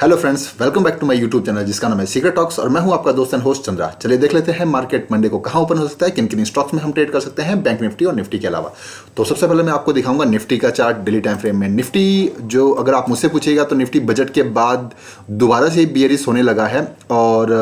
Hello friends, welcome back to my YouTube channel जिसका नाम है सीक्रेट टॉक्स और मैं हूं आपका दोस्त एंड होस्ट चंद्रा। चलिए देख लेते हैं मार्केट मंडे को कहां ओपन हो सकता है, किन किन स्टॉक्स में हम ट्रेड कर सकते हैं बैंक निफ्टी और निफ्टी के अलावा। तो सबसे पहले मैं आपको दिखाऊंगा निफ्टी का चार्ट डेली टाइम फ्रेम में। निफ्टी जो अगर आप मुझसे पूछिएगा तो निफ्टी बजट के बाद दोबारा से बियरिश होने लगा है और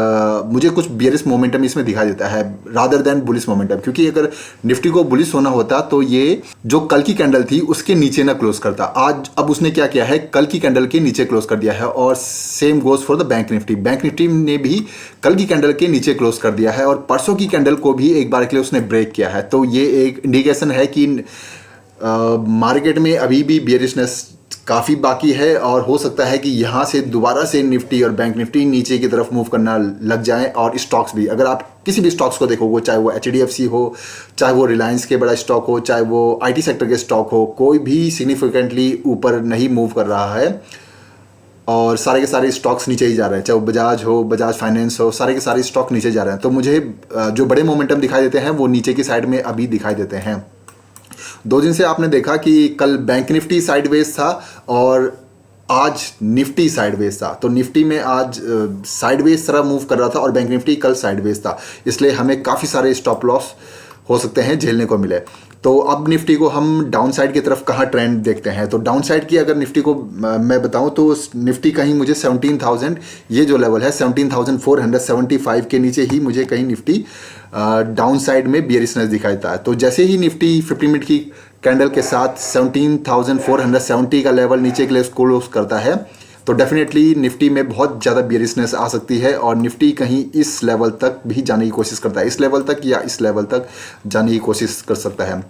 मुझे कुछ बियरिश मोमेंटम इसमें दिखाई देता है रादर देन बुलिश मोमेंटम, क्योंकि अगर निफ्टी को बुलिश होना होता तो ये जो कल की कैंडल थी उसके नीचे ना क्लोज करता। आज अब उसने क्या किया है, कल की कैंडल के नीचे क्लोज कर दिया है और same goes for the bank Nifty. Bank Nifty ने भी कल की कैंडल के नीचे क्लोज कर दिया है और परसों की कैंडल को भी एक बार के लिए उसने ब्रेक किया है। तो ये एक इंडिकेशन है कि मार्केट में अभी भी बियरिशनेस काफ़ी बाकी है और हो सकता है कि यहाँ से दोबारा से निफ्टी और बैंक निफ्टी नीचे की तरफ मूव करना लग जाएं। और स्टॉक्स भी, अगर आप किसी भी स्टॉक्स को देखोगे, चाहे वो HDFC हो, चाहे वो रिलायंस के बड़ा स्टॉक हो, चाहे वो IT सेक्टर के स्टॉक हो, कोई भी सिग्निफिकेंटली ऊपर नहीं मूव कर रहा है और सारे के सारे स्टॉक्स नीचे ही जा रहे हैं। चाहे वो बजाज हो, बजाज फाइनेंस हो, सारे के सारे स्टॉक नीचे जा रहे हैं। तो मुझे जो बड़े मोमेंटम दिखाई देते हैं वो नीचे की साइड में अभी दिखाई देते हैं। 2 दिन से आपने देखा कि कल बैंक निफ्टी साइडवेज था और आज निफ्टी साइडवेज था। तो निफ्टी में आज साइडवेज तरह मूव कर रहा था और बैंक निफ्टी कल साइडवेज था, इसलिए हमें काफ़ी सारे स्टॉप लॉस हो सकते हैं झेलने को मिले। तो अब निफ्टी को हम डाउन साइड की तरफ कहाँ ट्रेंड देखते हैं, तो डाउन साइड की अगर निफ्टी को मैं बताऊं तो निफ्टी कहीं मुझे 17,000 ये जो लेवल है 17,475 के नीचे ही मुझे कहीं निफ्टी डाउन साइड में बियरिशनेस दिखाई देता है। तो जैसे ही निफ्टी 50 मिनट की कैंडल के साथ 17,470 का लेवल नीचे के लिए क्लोज करता है तो डेफिनेटली निफ्टी में बहुत ज़्यादा बियरिशनेस आ सकती है और निफ्टी कहीं इस लेवल तक भी जाने की कोशिश करता है, इस लेवल तक या इस लेवल तक जाने की कोशिश कर सकता है।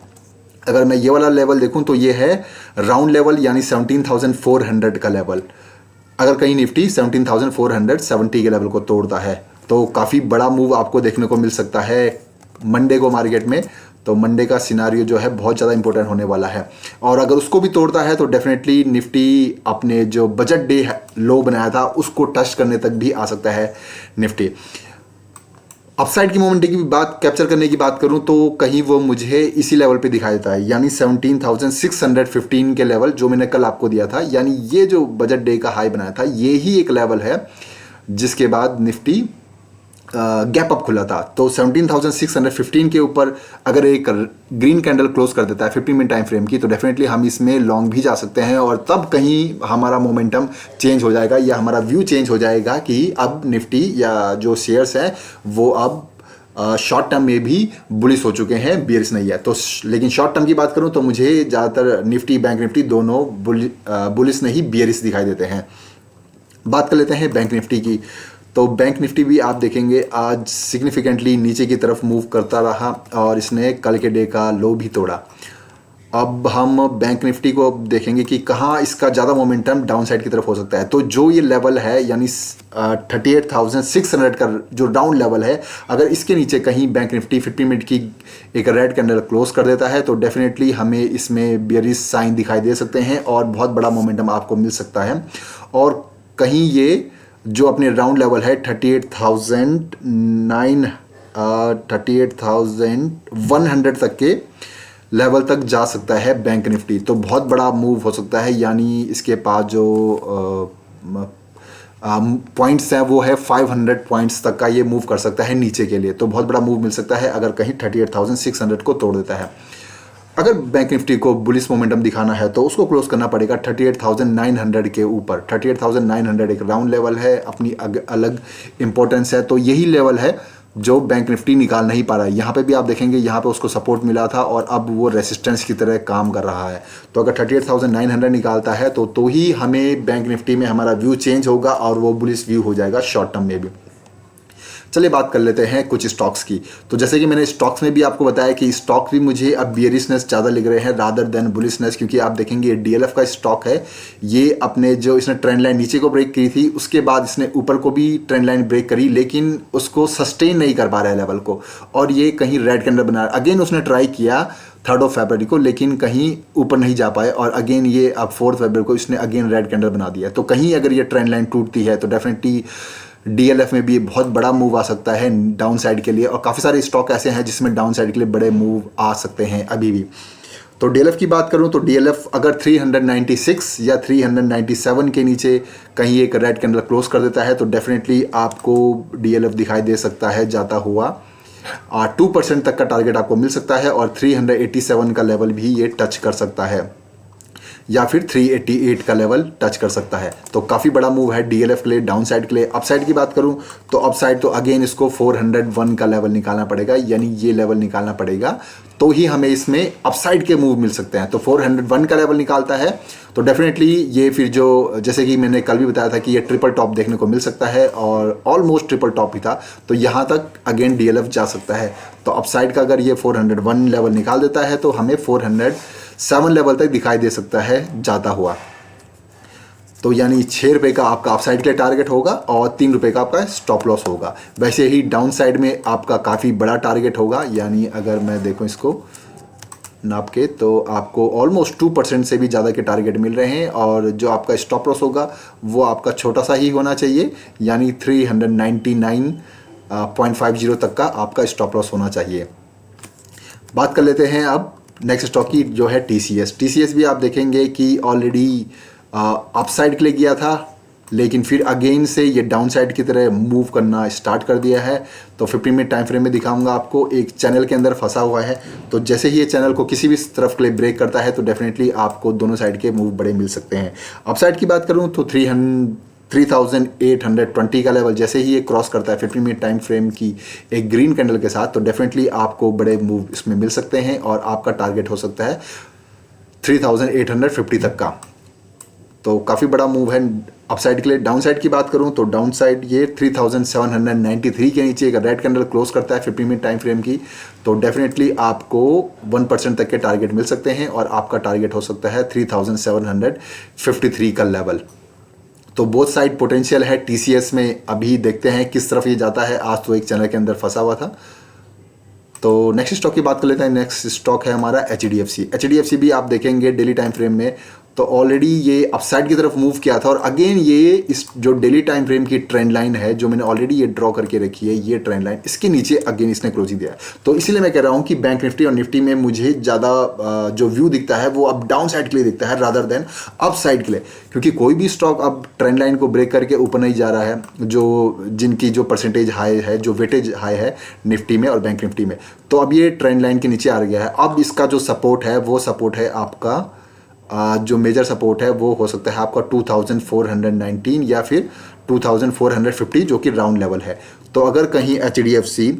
अगर मैं ये वाला लेवल देखूं तो ये है राउंड लेवल, यानी 17,400 का लेवल। अगर कहीं निफ्टी 17,470 के लेवल को तोड़ता है तो काफ़ी बड़ा मूव आपको देखने को मिल सकता है मंडे को मार्केट में। तो मंडे का सिनारियो जो है बहुत ज़्यादा इंपॉर्टेंट होने वाला है और अगर उसको भी तोड़ता है तो डेफिनेटली निफ्टी अपने जो बजट डे लो बनाया था उसको टच करने तक भी आ सकता है निफ्टी। अपसाइड की मोमेंट की बात कैप्चर करने की बात करूं तो कहीं वो मुझे इसी लेवल पे दिखाई देता है, यानी 17,615 के लेवल जो मैंने कल आपको दिया था। यानी ये जो बजट डे का हाई बनाया था ये ही एक लेवल है जिसके बाद निफ्टी गैप अप खुला था। तो 17,615 के ऊपर अगर एक ग्रीन कैंडल क्लोज कर देता है 15 मिनट टाइम फ्रेम की तो डेफिनेटली हम इसमें लॉन्ग भी जा सकते हैं और तब कहीं हमारा मोमेंटम चेंज हो जाएगा या हमारा व्यू चेंज हो जाएगा कि अब निफ्टी या जो शेयर्स हैं वो अब शॉर्ट टर्म में भी बुलिश हो चुके हैं, बियरिश नहीं है। तो लेकिन शॉर्ट टर्म की बात करूं तो मुझे ज़्यादातर निफ्टी बैंक निफ्टी दोनों बुलिश नहीं बियरिश दिखाई देते हैं। बात कर लेते हैं बैंक निफ्टी की। तो बैंक निफ्टी भी आप देखेंगे आज सिग्निफिकेंटली नीचे की तरफ मूव करता रहा और इसने कल के डे का लो भी तोड़ा। अब हम बैंक निफ्टी को देखेंगे कि कहाँ इसका ज़्यादा मोमेंटम डाउन साइड की तरफ हो सकता है। तो जो ये लेवल है यानी 38,600 का जो डाउन लेवल है, अगर इसके नीचे कहीं बैंक निफ्टी 50 मिनट की एक रेड कैंडल क्लोज कर देता है तो डेफिनेटली हमें इसमें बियरिश साइन दिखाई दे सकते हैं और बहुत बड़ा मोमेंटम आपको मिल सकता है। और कहीं ये जो अपने राउंड लेवल है 38,100 तक के लेवल तक जा सकता है बैंक निफ्टी। तो बहुत बड़ा मूव हो सकता है, यानी इसके पास जो पॉइंट्स हैं वो है 500 पॉइंट्स तक का ये मूव कर सकता है नीचे के लिए। तो बहुत बड़ा मूव मिल सकता है अगर कहीं 38,600 को तोड़ देता है। अगर बैंक निफ्टी को बुलिश मोमेंटम दिखाना है तो उसको क्लोज करना पड़ेगा 38,900 के ऊपर। 38,900 एक राउंड लेवल है, अपनी अलग इंपॉर्टेंस है। तो यही लेवल है जो बैंक निफ्टी निकाल नहीं पा रहा है। यहाँ पे भी आप देखेंगे यहाँ पे उसको सपोर्ट मिला था और अब वो रेसिस्टेंस की तरह काम कर रहा है। तो अगर 38,900 निकालता है तो ही हमें बैंक निफ्टी में हमारा व्यू चेंज होगा और वो बुलिश व्यू हो जाएगा शॉर्ट टर्म में भी। चलिए बात कर लेते हैं कुछ स्टॉक्स की। तो जैसे कि मैंने स्टॉक्स में भी आपको बताया कि स्टॉक भी मुझे अब बियरिशनेस ज़्यादा लग रहे हैं रादर देन बुलिशनेस, क्योंकि आप देखेंगे DLF का स्टॉक है, ये अपने जो इसने ट्रेंड लाइन नीचे को ब्रेक की थी उसके बाद इसने ऊपर को भी ट्रेंड लाइन ब्रेक करी लेकिन उसको सस्टेन नहीं कर पा रहा है लेवल को और ये कहीं रेड कैंडल बना। अगेन उसने ट्राई किया 3 फरवरी को लेकिन कहीं ऊपर नहीं जा पाए और अगेन ये अब 4 फरवरी को इसने अगेन रेड कैंडल बना दिया। तो कहीं अगर ये ट्रेंड लाइन टूटती है तो डेफिनेटली DLF में भी बहुत बड़ा मूव आ सकता है डाउन साइड के लिए और काफ़ी सारे स्टॉक ऐसे हैं जिसमें डाउन साइड के लिए बड़े मूव आ सकते हैं अभी भी। तो डीएलएफ की बात करूं तो डीएलएफ अगर 396 या 397 के नीचे कहीं एक रेड कैंडल क्लोज कर देता है तो डेफिनेटली आपको डीएलएफ दिखाई दे सकता है जाता हुआ 2% तक का टारगेट आपको मिल सकता है और 387 का लेवल भी ये टच कर सकता है या फिर 388 का लेवल टच कर सकता है। तो काफ़ी बड़ा मूव है डीएलएफ के लिए डाउन साइड के लिए। अप साइड की बात करूं तो अप साइड तो अगेन इसको 401 का लेवल निकालना पड़ेगा, यानी ये लेवल निकालना पड़ेगा तो ही हमें इसमें अपसाइड के मूव मिल सकते हैं। तो 401 का लेवल निकालता है तो डेफिनेटली ये फिर जो जैसे कि मैंने कल भी बताया था कि ये ट्रिपल टॉप देखने को मिल सकता है और ऑलमोस्ट ट्रिपल टॉप ही था, तो यहाँ तक अगेन डीएलएफ जा सकता है। तो अपसाइड का अगर ये 401 लेवल निकाल देता है तो हमें 407 लेवल तक दिखाई दे सकता है जाता हुआ। तो यानी 6 रुपये का आपका अपसाइड के लिए टारगेट होगा और 3 रुपये का आपका स्टॉप लॉस होगा। वैसे ही डाउन साइड में आपका काफ़ी बड़ा टारगेट होगा, यानी अगर मैं देखूं इसको नाप के तो आपको ऑलमोस्ट 2% से भी ज़्यादा के टारगेट मिल रहे हैं और जो आपका स्टॉप लॉस होगा वो आपका छोटा सा ही होना चाहिए, यानी 399.50 तक का आपका स्टॉप लॉस होना चाहिए। बात कर लेते हैं अब नेक्स्ट स्टॉक की जो है टीसीएस। टीसीएस भी आप देखेंगे कि ऑलरेडी अपसाइड के लिए गया था लेकिन फिर अगेन से ये डाउन साइड की तरह मूव करना स्टार्ट कर दिया है। तो 15 मिनट टाइम फ्रेम में दिखाऊंगा आपको, एक चैनल के अंदर फंसा हुआ है। तो जैसे ही ये चैनल को किसी भी तरफ के लिए ब्रेक करता है तो डेफिनेटली आपको दोनों साइड के मूव बड़े मिल सकते हैं। अपसाइड की बात करूं तो 3820 का लेवल जैसे ही ये क्रॉस करता है 15 मिनट टाइम फ्रेम की एक ग्रीन कैंडल के साथ तो डेफिनेटली आपको बड़े मूव इसमें मिल सकते हैं और आपका टारगेट हो सकता है 3850 तक का। तो काफ़ी बड़ा मूव है अपसाइड के लिए। डाउन साइड की बात करूं तो डाउन साइड ये 3793 के नीचे एक रेड कैंडल क्लोज करता है 15 मिनट टाइम फ्रेम की तो डेफिनेटली आपको 1% तक के टारगेट मिल सकते हैं और आपका टारगेट हो सकता है 3753 का लेवल। तो बोथ साइड पोटेंशियल है टीसीएस में। अभी देखते हैं किस तरफ ये जाता है। आज तो एक चैनल के अंदर फंसा हुआ था। तो नेक्स्ट स्टॉक की बात कर लेते हैं। नेक्स्ट स्टॉक है हमारा एचडीएफसी। एचडीएफसी भी आप देखेंगे डेली टाइम फ्रेम में तो ऑलरेडी ये अपसाइड की तरफ मूव किया था और अगेन ये इस जो डेली टाइम फ्रेम की ट्रेंड लाइन है जो मैंने ऑलरेडी ये ड्रॉ करके रखी है, ये ट्रेंड लाइन इसके नीचे अगेन इसने क्लोजिंग दिया है। तो इसीलिए मैं कह रहा हूँ कि बैंक निफ्टी और निफ्टी में मुझे ज़्यादा जो व्यू दिखता है वो अब डाउन साइड के लिए दिखता है रादर देन अप साइड के लिए, क्योंकि कोई भी स्टॉक अब ट्रेंड लाइन को ब्रेक करके ऊपर नहीं जा रहा है। जो जिनकी जो परसेंटेज हाई है, जो वेटेज हाई है निफ्टी में और बैंक निफ्टी में, तो अब ये ट्रेंड लाइन के नीचे आ गया है। अब इसका जो सपोर्ट है वो सपोर्ट है आपका जो मेजर सपोर्ट है वो हो सकता है आपका 2419 या फिर 2450 जो कि राउंड लेवल है। तो अगर कहीं एचडीएफसी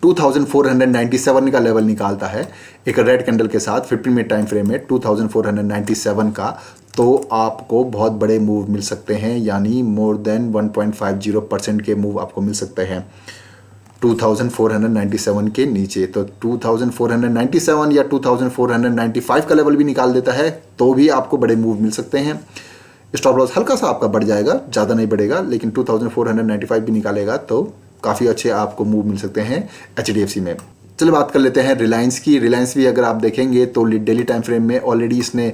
2497 का लेवल निकालता है एक रेड कैंडल के साथ 15 मिनट टाइम फ्रेम में 2497 का, तो आपको बहुत बड़े मूव मिल सकते हैं, यानी मोर देन 1.50% के मूव आपको मिल सकते हैं 2497 के नीचे। तो 2497 या 2495 का लेवल भी निकाल देता है तो भी आपको बड़े मूव मिल सकते हैं। स्टॉप लॉस हल्का सा आपका बढ़ जाएगा, ज़्यादा नहीं बढ़ेगा, लेकिन 2495 भी निकालेगा तो काफ़ी अच्छे आपको मूव मिल सकते हैं एचडीएफसी में। चलिए बात कर लेते हैं रिलायंस की। रिलायंस भी अगर आप देखेंगे तो डेली टाइम फ्रेम में ऑलरेडी इसने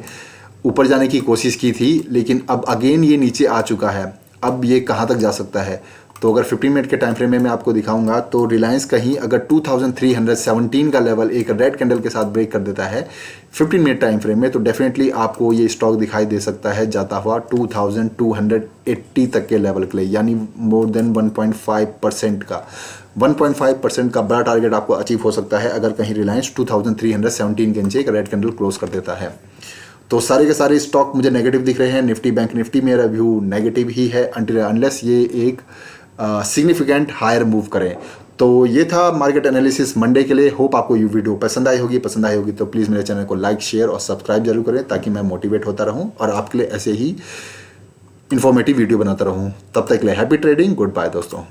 ऊपर जाने की कोशिश की थी लेकिन अब अगेन ये नीचे आ चुका है। अब ये कहाँ तक जा सकता है, तो अगर 15 मिनट के टाइम फ्रेम में मैं आपको दिखाऊंगा तो रिलायंस कहीं अगर 2317 का लेवल एक रेड कैंडल के साथ ब्रेक कर देता है 15 मिनट टाइम फ्रेम में तो डेफिनेटली आपको ये स्टॉक दिखाई दे सकता है जाता हुआ 2280 तक के लेवल के लिए, यानी मोर देन 1.5% का 1.5% का बड़ा टारगेट आपको अचीव हो सकता है अगर कहीं रिलायंस 2317 के नीचे एक रेड कैंडल क्लोज कर देता है। तो सारे के सारे स्टॉक मुझे नेगेटिव दिख रहे हैं। निफ्टी बैंक निफ्टी मेरा व्यू नेगेटिव ही है अनलेस ये एक सिग्निफिकेंट हायर मूव करें। तो ये था मार्केट एनालिसिस मंडे के लिए। होप आपको ये वीडियो पसंद आई होगी तो प्लीज़ मेरे चैनल को लाइक शेयर और सब्सक्राइब जरूर करें ताकि मैं मोटिवेट होता रहूं और आपके लिए ऐसे ही इन्फॉर्मेटिव वीडियो बनाता रहूं। तब तक के लिए हैप्पी ट्रेडिंग, गुड बाय दोस्तों।